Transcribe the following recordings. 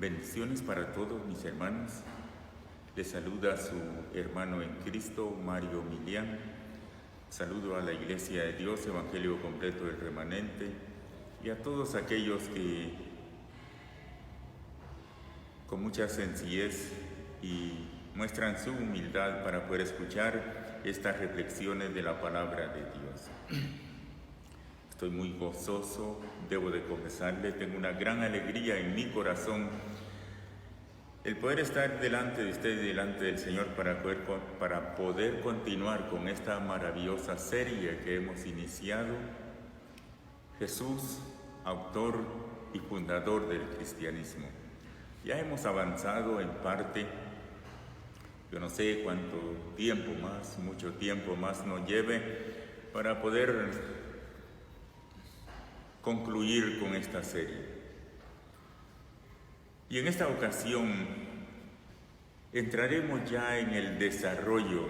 Bendiciones para todos mis hermanos. Les saluda su hermano en Cristo, Mario Milián. Saludo a la Iglesia de Dios, Evangelio Completo del Remanente, y a todos aquellos que con mucha sencillez y muestran su humildad para poder escuchar estas reflexiones de la palabra de Dios. Estoy muy gozoso, debo de confesarle, tengo una gran alegría en mi corazón el poder estar delante de usted y delante del Señor para poder continuar con esta maravillosa serie que hemos iniciado. Jesús, autor y fundador del cristianismo. Ya hemos avanzado en parte, yo no sé cuánto tiempo más, mucho tiempo más nos lleve para poder concluir con esta serie. Y en esta ocasión entraremos ya en el desarrollo,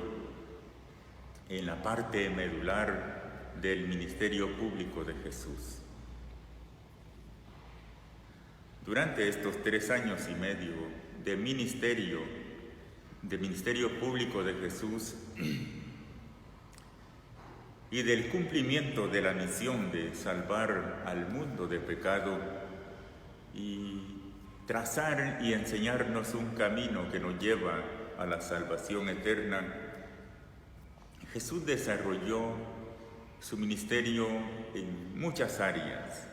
en la parte medular del ministerio público de Jesús. Durante estos 3 años y medio de ministerio público de Jesús y del cumplimiento de la misión de salvar al mundo de pecado y trazar y enseñarnos un camino que nos lleva a la salvación eterna, Jesús desarrolló su ministerio en muchas áreas,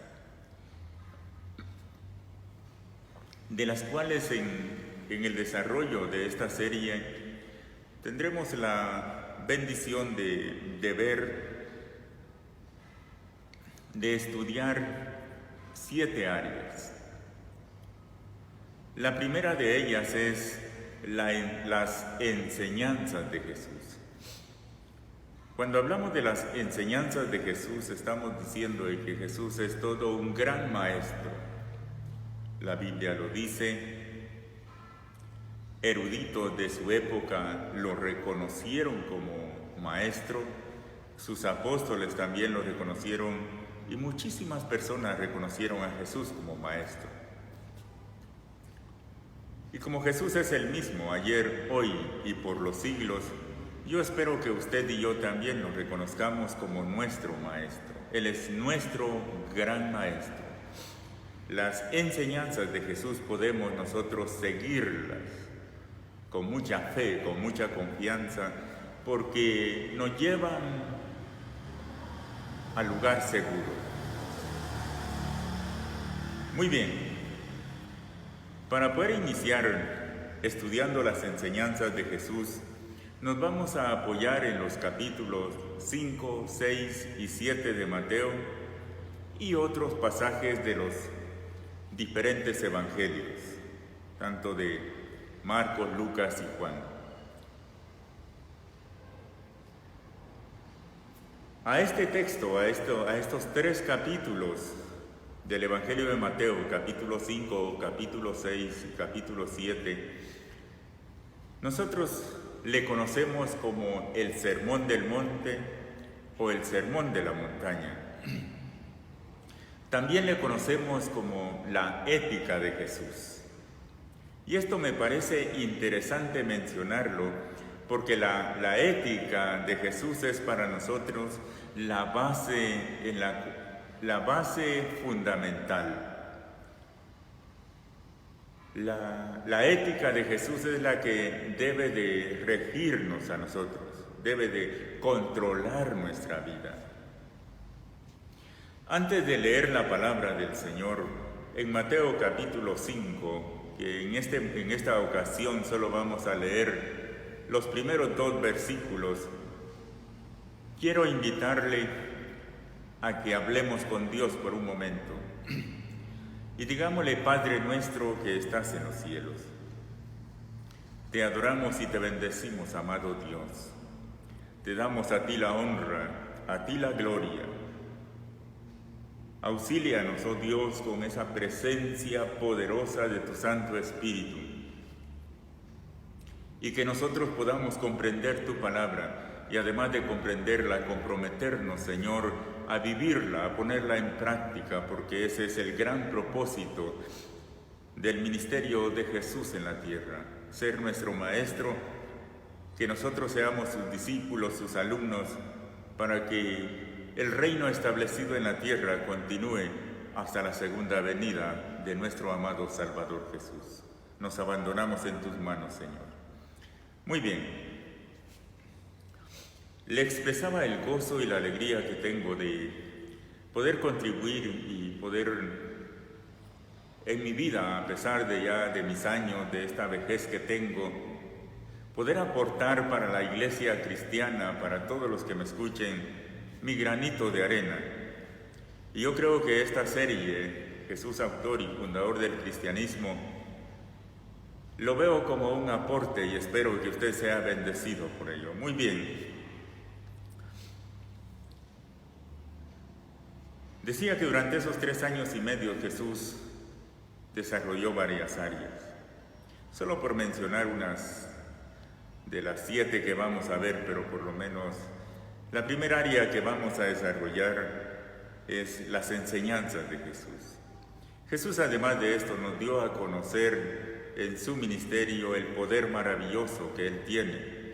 de las cuales en el desarrollo de esta serie tendremos la bendición de ver, de estudiar 7 áreas. La primera de ellas es las enseñanzas de Jesús. Cuando hablamos de las enseñanzas de Jesús, estamos diciendo que Jesús es todo un gran maestro. La Biblia lo dice, eruditos de su época lo reconocieron como maestro, sus apóstoles también lo reconocieron y muchísimas personas reconocieron a Jesús como maestro. Y como Jesús es el mismo ayer, hoy y por los siglos, yo espero que usted y yo también lo reconozcamos como nuestro maestro. Él es nuestro gran maestro. Las enseñanzas de Jesús podemos nosotros seguirlas con mucha fe, con mucha confianza, porque nos llevan al lugar seguro. Muy bien. Para poder iniciar estudiando las enseñanzas de Jesús, nos vamos a apoyar en los capítulos 5, 6 y 7 de Mateo y otros pasajes de los diferentes evangelios, tanto de Marcos, Lucas y Juan. A este texto, a estos 3 capítulos del Evangelio de Mateo, capítulo 5, capítulo 6 y capítulo 7, nosotros le conocemos como el Sermón del Monte o el Sermón de la Montaña. También le conocemos como la ética de Jesús. Y esto me parece interesante mencionarlo, porque la ética de Jesús es para nosotros la base fundamental. La ética de Jesús es la que debe de regirnos a nosotros, debe de controlar nuestra vida. Antes de leer la palabra del Señor, en Mateo capítulo 5, que en esta ocasión solo vamos a leer los primeros 2 versículos, quiero invitarle a que hablemos con Dios por un momento y digámosle: Padre nuestro que estás en los cielos, te adoramos y te bendecimos, amado Dios. Te damos a ti la honra, a ti la gloria. Auxílianos, oh Dios, con esa presencia poderosa de tu Santo Espíritu, y que nosotros podamos comprender tu palabra y, además de comprenderla, comprometernos, Señor, a vivirla, a ponerla en práctica, porque ese es el gran propósito del ministerio de Jesús en la tierra, ser nuestro maestro, que nosotros seamos sus discípulos, sus alumnos, para que el reino establecido en la tierra continúe hasta la segunda venida de nuestro amado Salvador Jesús. Nos abandonamos en tus manos, Señor. Muy bien. Le expresaba el gozo y la alegría que tengo de poder contribuir y poder en mi vida, a pesar de ya de mis años, de esta vejez que tengo, poder aportar para la iglesia cristiana, para todos los que me escuchen, mi granito de arena. Y yo creo que esta serie, Jesús, autor y fundador del cristianismo, lo veo como un aporte y espero que usted sea bendecido por ello. Muy bien. Decía que durante esos 3 años y medio Jesús desarrolló varias áreas. Solo por mencionar unas de las 7 que vamos a ver, pero por lo menos la primera área que vamos a desarrollar es las enseñanzas de Jesús. Jesús, además de esto, nos dio a conocer en su ministerio el poder maravilloso que Él tiene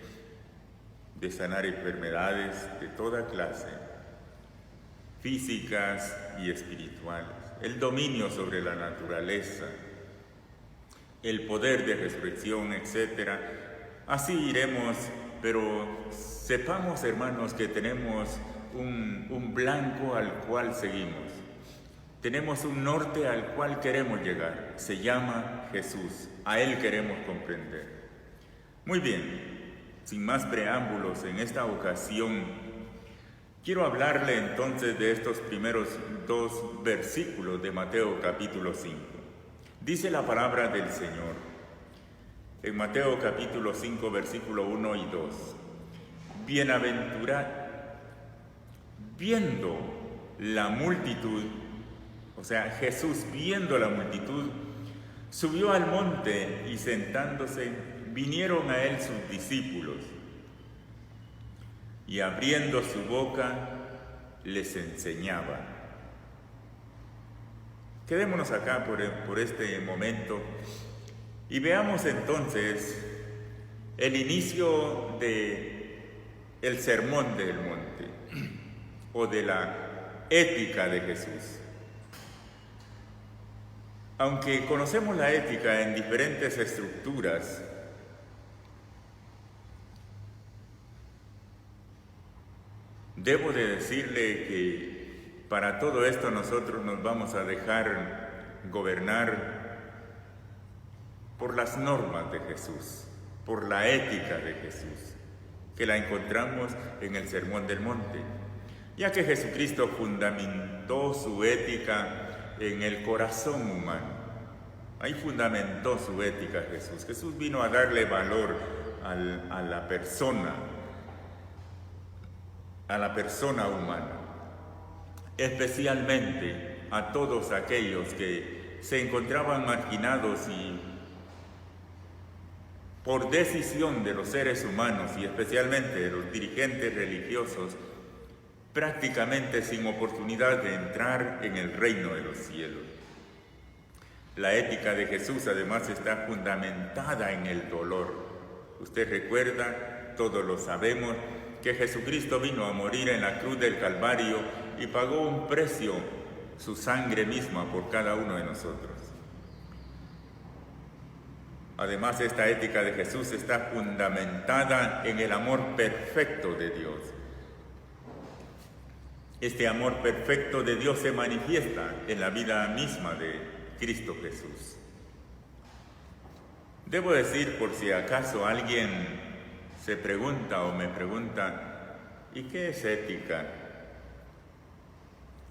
de sanar enfermedades de toda clase, físicas y espirituales, el dominio sobre la naturaleza, el poder de resurrección, etc. Así iremos, pero sepamos, hermanos, que tenemos un blanco al cual seguimos. Tenemos un norte al cual queremos llegar. Se llama Jesús. A Él queremos comprender. Muy bien, sin más preámbulos, en esta ocasión quiero hablarle entonces de estos primeros 2 versículos de Mateo capítulo 5. Dice la palabra del Señor en Mateo capítulo 5, versículo 1 y 2. Viendo la multitud, o sea, Jesús viendo la multitud, subió al monte y sentándose, vinieron a él sus discípulos. Y abriendo su boca, les enseñaba. Quedémonos acá por este momento y veamos entonces el inicio del sermón del monte o de la ética de Jesús. Aunque conocemos la ética en diferentes estructuras, debo de decirle que para todo esto nosotros nos vamos a dejar gobernar por las normas de Jesús, por la ética de Jesús, que la encontramos en el Sermón del Monte, ya que Jesucristo fundamentó su ética en el corazón humano. Ahí fundamentó su ética Jesús. Jesús vino a darle valor a la persona humana, especialmente a todos aquellos que se encontraban marginados y por decisión de los seres humanos y especialmente de los dirigentes religiosos, prácticamente sin oportunidad de entrar en el reino de los cielos. La ética de Jesús además está fundamentada en el dolor. Usted recuerda, todos lo sabemos, que Jesucristo vino a morir en la cruz del Calvario y pagó un precio, su sangre misma, por cada uno de nosotros. Además, esta ética de Jesús está fundamentada en el amor perfecto de Dios. Este amor perfecto de Dios se manifiesta en la vida misma de Cristo Jesús. Debo decir, por si acaso alguien se pregunta o me pregunta, ¿y qué es ética?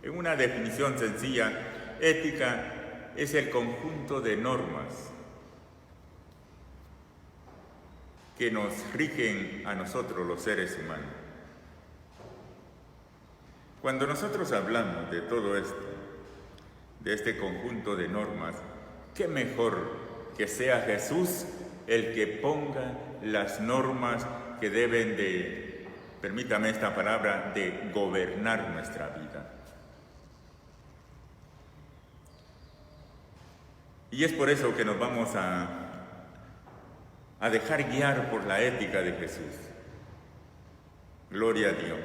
En una definición sencilla, ética es el conjunto de normas que nos rigen a nosotros los seres humanos. Cuando nosotros hablamos de todo esto, de este conjunto de normas, ¿qué mejor que sea Jesús el que ponga las normas que deben de, permítame esta palabra, de gobernar nuestra vida? Y es por eso que nos vamos a dejar guiar por la ética de Jesús. Gloria a Dios.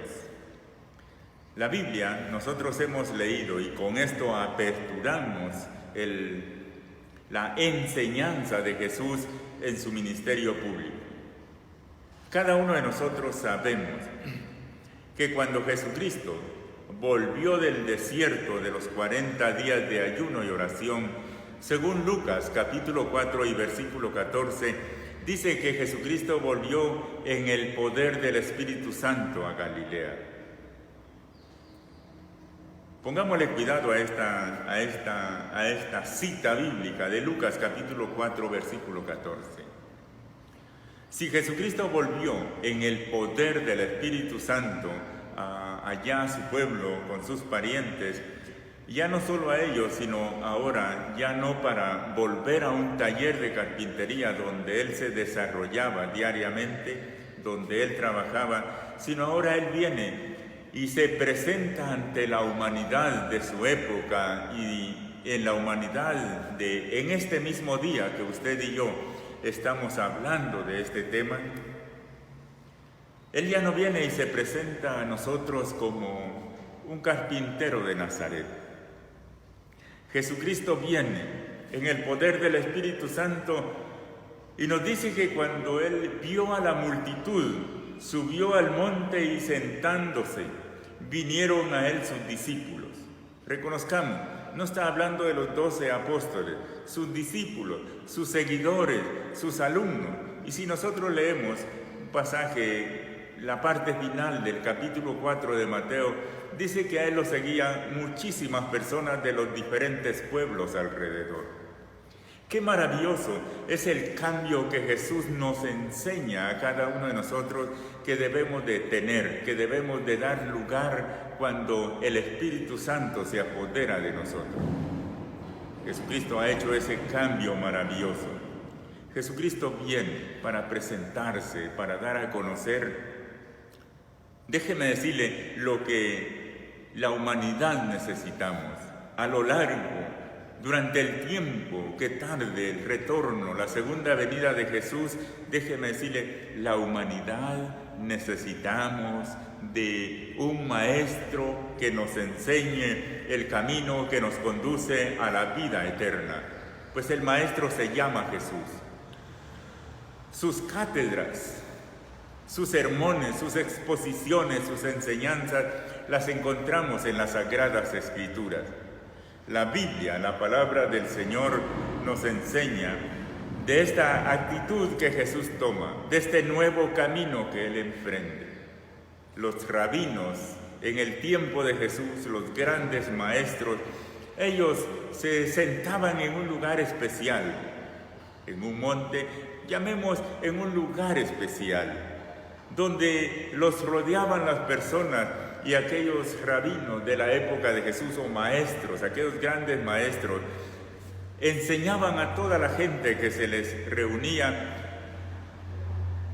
La Biblia nosotros hemos leído y con esto aperturamos la enseñanza de Jesús en su ministerio público. Cada uno de nosotros sabemos que cuando Jesucristo volvió del desierto de los 40 días de ayuno y oración, según Lucas capítulo 4 y versículo 14, dice que Jesucristo volvió en el poder del Espíritu Santo a Galilea. Pongámosle cuidado a esta cita bíblica de Lucas capítulo 4 versículo 14. Si Jesucristo volvió en el poder del Espíritu Santo allá a su pueblo con sus parientes, ya no solo a ellos, sino ahora ya no para volver a un taller de carpintería donde él se desarrollaba diariamente, donde él trabajaba, sino ahora él viene y se presenta ante la humanidad de su época y en la humanidad en este mismo día que usted y yo estamos hablando de este tema. Él ya no viene y se presenta a nosotros como un carpintero de Nazaret. Jesucristo viene en el poder del Espíritu Santo y nos dice que cuando Él vio a la multitud, subió al monte y sentándose, vinieron a Él sus discípulos. Reconozcamos, no está hablando de los 12 apóstoles, sus discípulos, sus seguidores, sus alumnos. Y si nosotros leemos un pasaje, la parte final del capítulo 4 de Mateo, dice que a Él lo seguían muchísimas personas de los diferentes pueblos alrededor. Qué maravilloso es el cambio que Jesús nos enseña a cada uno de nosotros que debemos de tener, que debemos de dar lugar cuando el Espíritu Santo se apodera de nosotros. Jesucristo ha hecho ese cambio maravilloso. Jesucristo viene para presentarse, para dar a conocer. Déjeme decirle lo que la humanidad necesitamos a lo largo. Durante el tiempo que tarde el retorno, la segunda venida de Jesús, déjeme decirle, la humanidad necesitamos de un maestro que nos enseñe el camino que nos conduce a la vida eterna. Pues el maestro se llama Jesús. Sus cátedras, sus sermones, sus exposiciones, sus enseñanzas, las encontramos en las Sagradas Escrituras. La Biblia, la palabra del Señor, nos enseña de esta actitud que Jesús toma, de este nuevo camino que Él emprende. Los rabinos, en el tiempo de Jesús, los grandes maestros, ellos se sentaban en un lugar especial, en un monte, llamemos en un lugar especial, donde los rodeaban las personas. Y aquellos rabinos de la época de Jesús o maestros, aquellos grandes maestros, enseñaban a toda la gente que se les reunía,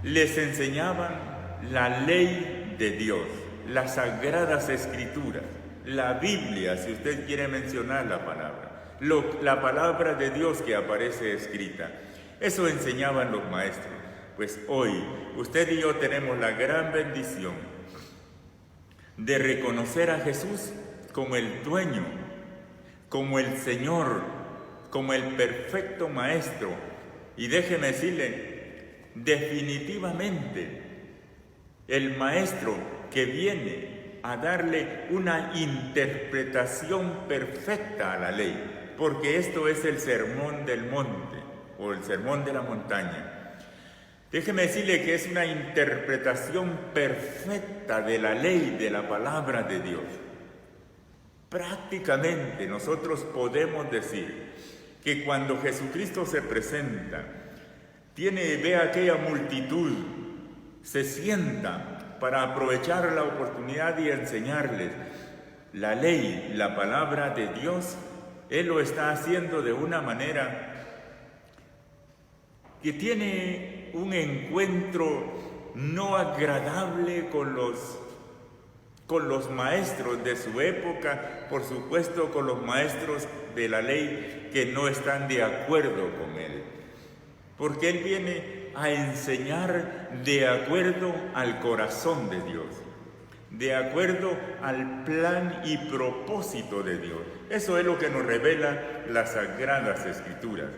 les enseñaban la ley de Dios, las Sagradas Escrituras, la Biblia, si usted quiere mencionar la palabra, la palabra de Dios que aparece escrita. Eso enseñaban los maestros. Pues hoy, usted y yo tenemos la gran bendición de reconocer a Jesús como el dueño, como el Señor, como el perfecto Maestro. Y déjeme decirle, definitivamente, el Maestro que viene a darle una interpretación perfecta a la ley, porque esto es el sermón del monte, o el sermón de la montaña. Déjeme decirle que es una interpretación perfecta de la ley, de la palabra de Dios. Prácticamente nosotros podemos decir que cuando Jesucristo se presenta, ve a aquella multitud, se sienta para aprovechar la oportunidad y enseñarles la ley, la palabra de Dios. Él lo está haciendo de una manera que tiene un encuentro no agradable con los con los maestros de su época, por supuesto con los maestros de la ley que no están de acuerdo con él. Porque él viene a enseñar de acuerdo al corazón de Dios, de acuerdo al plan y propósito de Dios. Eso es lo que nos revela las Sagradas Escrituras.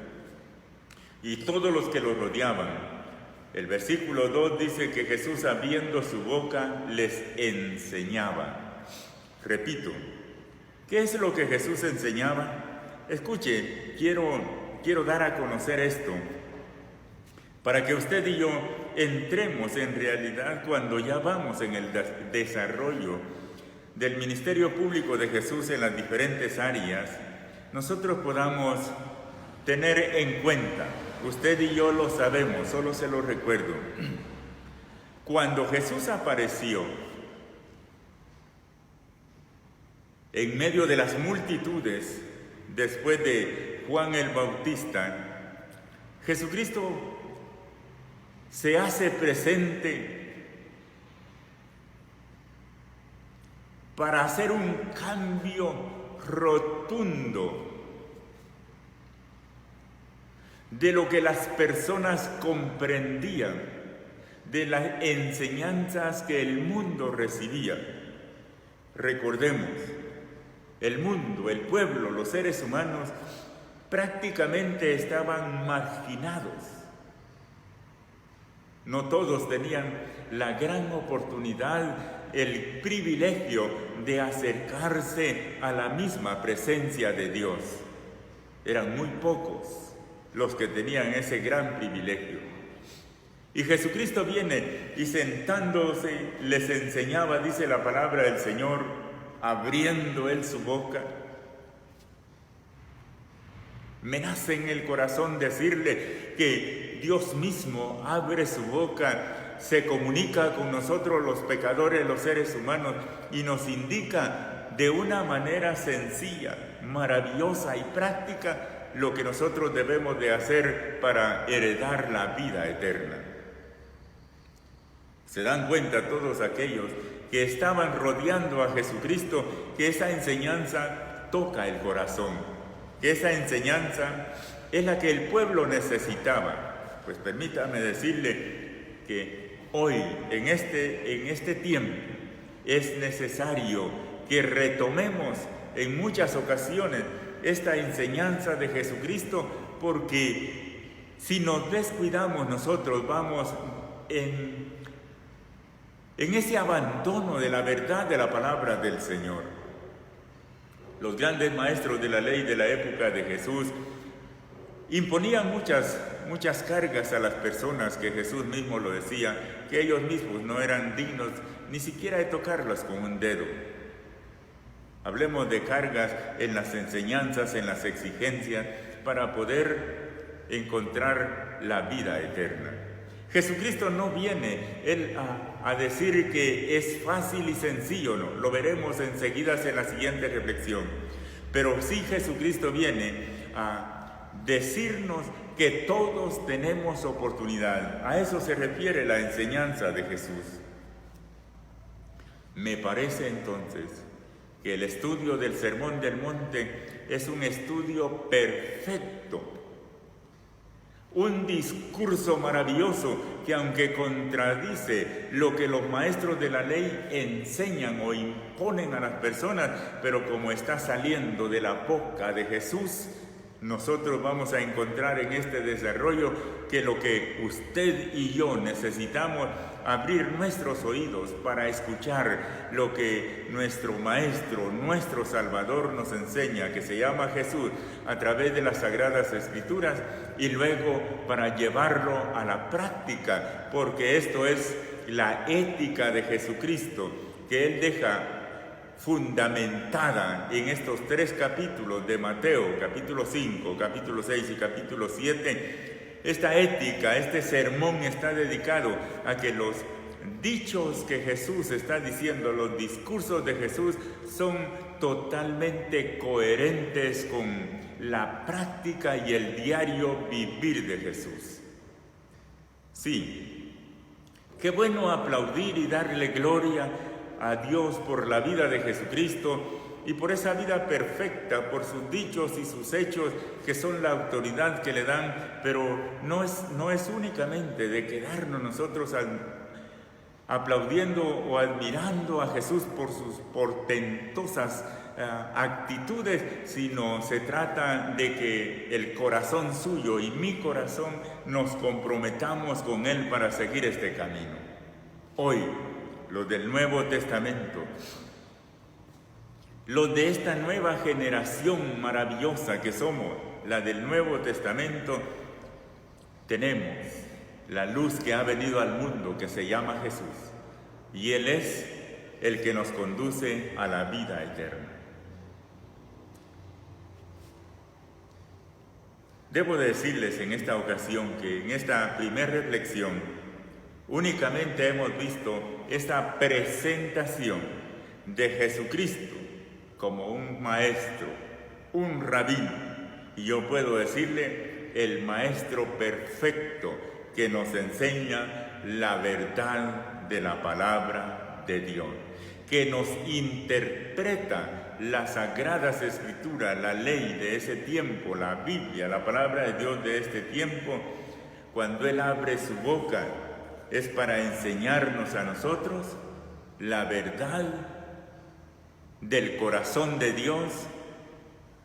Y todos los que lo rodeaban. El versículo 2 dice que Jesús, abriendo su boca, les enseñaba. Repito, ¿qué es lo que Jesús enseñaba? Escuche, quiero dar a conocer esto, para que usted y yo entremos en realidad cuando ya vamos en el desarrollo del ministerio público de Jesús en las diferentes áreas, nosotros podamos tener en cuenta, usted y yo lo sabemos, solo se lo recuerdo, cuando Jesús apareció en medio de las multitudes después de Juan el Bautista, Jesucristo se hace presente para hacer un cambio rotundo de lo que las personas comprendían, de las enseñanzas que el mundo recibía. Recordemos, el mundo, el pueblo, los seres humanos prácticamente estaban marginados. No todos tenían la gran oportunidad, el privilegio de acercarse a la misma presencia de Dios. Eran muy pocos los que tenían ese gran privilegio. Y Jesucristo viene y sentándose les enseñaba, dice la palabra del Señor, abriendo él su boca. Me nace en el corazón decirle que Dios mismo abre su boca, se comunica con nosotros los pecadores, los seres humanos, y nos indica de una manera sencilla, maravillosa y práctica lo que nosotros debemos de hacer para heredar la vida eterna. Se dan cuenta todos aquellos que estaban rodeando a Jesucristo que esa enseñanza toca el corazón, que esa enseñanza es la que el pueblo necesitaba. Pues permítame decirle que hoy, en este tiempo, es necesario que retomemos en muchas ocasiones esta enseñanza de Jesucristo, porque si nos descuidamos nosotros vamos en ese abandono de la verdad de la palabra del Señor. Los grandes maestros de la ley de la época de Jesús imponían muchas cargas a las personas, que Jesús mismo lo decía, que ellos mismos no eran dignos ni siquiera de tocarlas con un dedo. Hablemos de cargas en las enseñanzas, en las exigencias, para poder encontrar la vida eterna. Jesucristo no viene a decir que es fácil y sencillo, no, lo veremos enseguida en la siguiente reflexión. Pero sí Jesucristo viene a decirnos que todos tenemos oportunidad. A eso se refiere la enseñanza de Jesús. Me parece entonces que el estudio del Sermón del Monte es un estudio perfecto, un discurso maravilloso que, aunque contradice lo que los maestros de la ley enseñan o imponen a las personas, pero como está saliendo de la boca de Jesús, nosotros vamos a encontrar en este desarrollo que lo que usted y yo necesitamos, abrir nuestros oídos para escuchar lo que nuestro Maestro, nuestro Salvador nos enseña, que se llama Jesús, a través de las Sagradas Escrituras, y luego para llevarlo a la práctica, porque esto es la ética de Jesucristo que Él deja fundamentada en estos 3 capítulos de Mateo, capítulo 5, capítulo 6 y capítulo 7. Esta ética, este sermón está dedicado a que los dichos que Jesús está diciendo, los discursos de Jesús, son totalmente coherentes con la práctica y el diario vivir de Jesús. Sí, qué bueno aplaudir y darle gloria a Dios por la vida de Jesucristo y por esa vida perfecta, por sus dichos y sus hechos que son la autoridad que le dan, pero no es únicamente de quedarnos nosotros aplaudiendo o admirando a Jesús por sus portentosas actitudes, sino se trata de que el corazón suyo y mi corazón nos comprometamos con Él para seguir este camino. Hoy, los del Nuevo Testamento, los de esta nueva generación maravillosa que somos, la del Nuevo Testamento, tenemos la luz que ha venido al mundo, que se llama Jesús, y Él es el que nos conduce a la vida eterna. Debo decirles en esta ocasión que en esta primera reflexión únicamente hemos visto esta presentación de Jesucristo como un maestro, un rabino, y yo puedo decirle el maestro perfecto que nos enseña la verdad de la palabra de Dios, que nos interpreta las sagradas escrituras, la ley de ese tiempo, la Biblia, la palabra de Dios de este tiempo. Cuando Él abre su boca es para enseñarnos a nosotros la verdad del corazón de Dios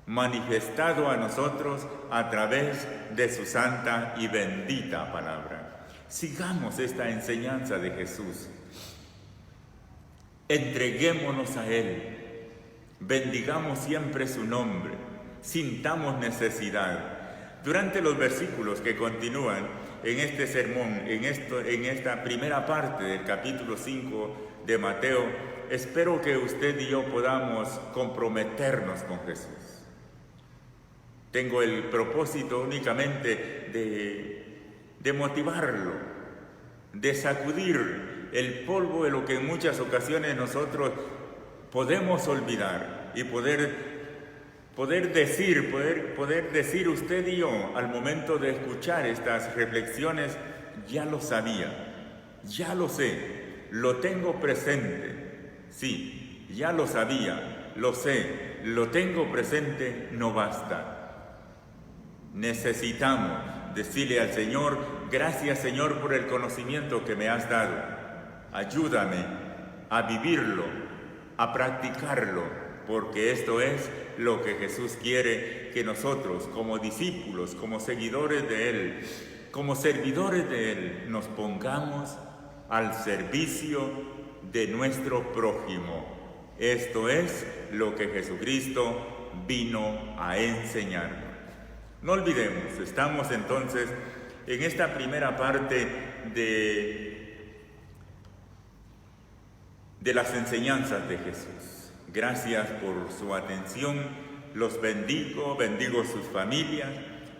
manifestado a nosotros a través de su santa y bendita palabra. Sigamos esta enseñanza de Jesús. Entreguémonos a Él. Bendigamos siempre su nombre. Sintamos necesidad. Durante los versículos que continúan en este sermón, en esta primera parte del capítulo 5 de Mateo, espero que usted y yo podamos comprometernos con Jesús. Tengo el propósito únicamente de motivarlo, de sacudir el polvo de lo que en muchas ocasiones nosotros podemos olvidar y poder decir usted y yo al momento de escuchar estas reflexiones: ya lo sabía, ya lo sé, lo tengo presente. Sí, ya lo sabía, lo sé, lo tengo presente, no basta. Necesitamos decirle al Señor: gracias, Señor, por el conocimiento que me has dado. Ayúdame a vivirlo, a practicarlo, porque esto es lo que Jesús quiere que nosotros, como discípulos, como seguidores de Él, como servidores de Él, nos pongamos al servicio de nuestro prójimo. Esto es lo que Jesucristo vino a enseñarnos. No olvidemos, estamos entonces en esta primera parte de las enseñanzas de Jesús. Gracias por su atención, los bendigo sus familias.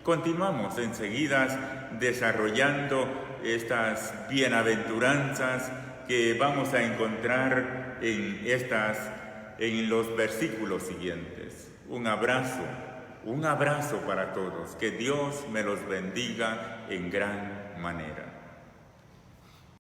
Continuamos enseguida desarrollando estas bienaventuranzas que vamos a encontrar en los versículos siguientes. Un abrazo para todos. Que Dios me los bendiga en gran manera.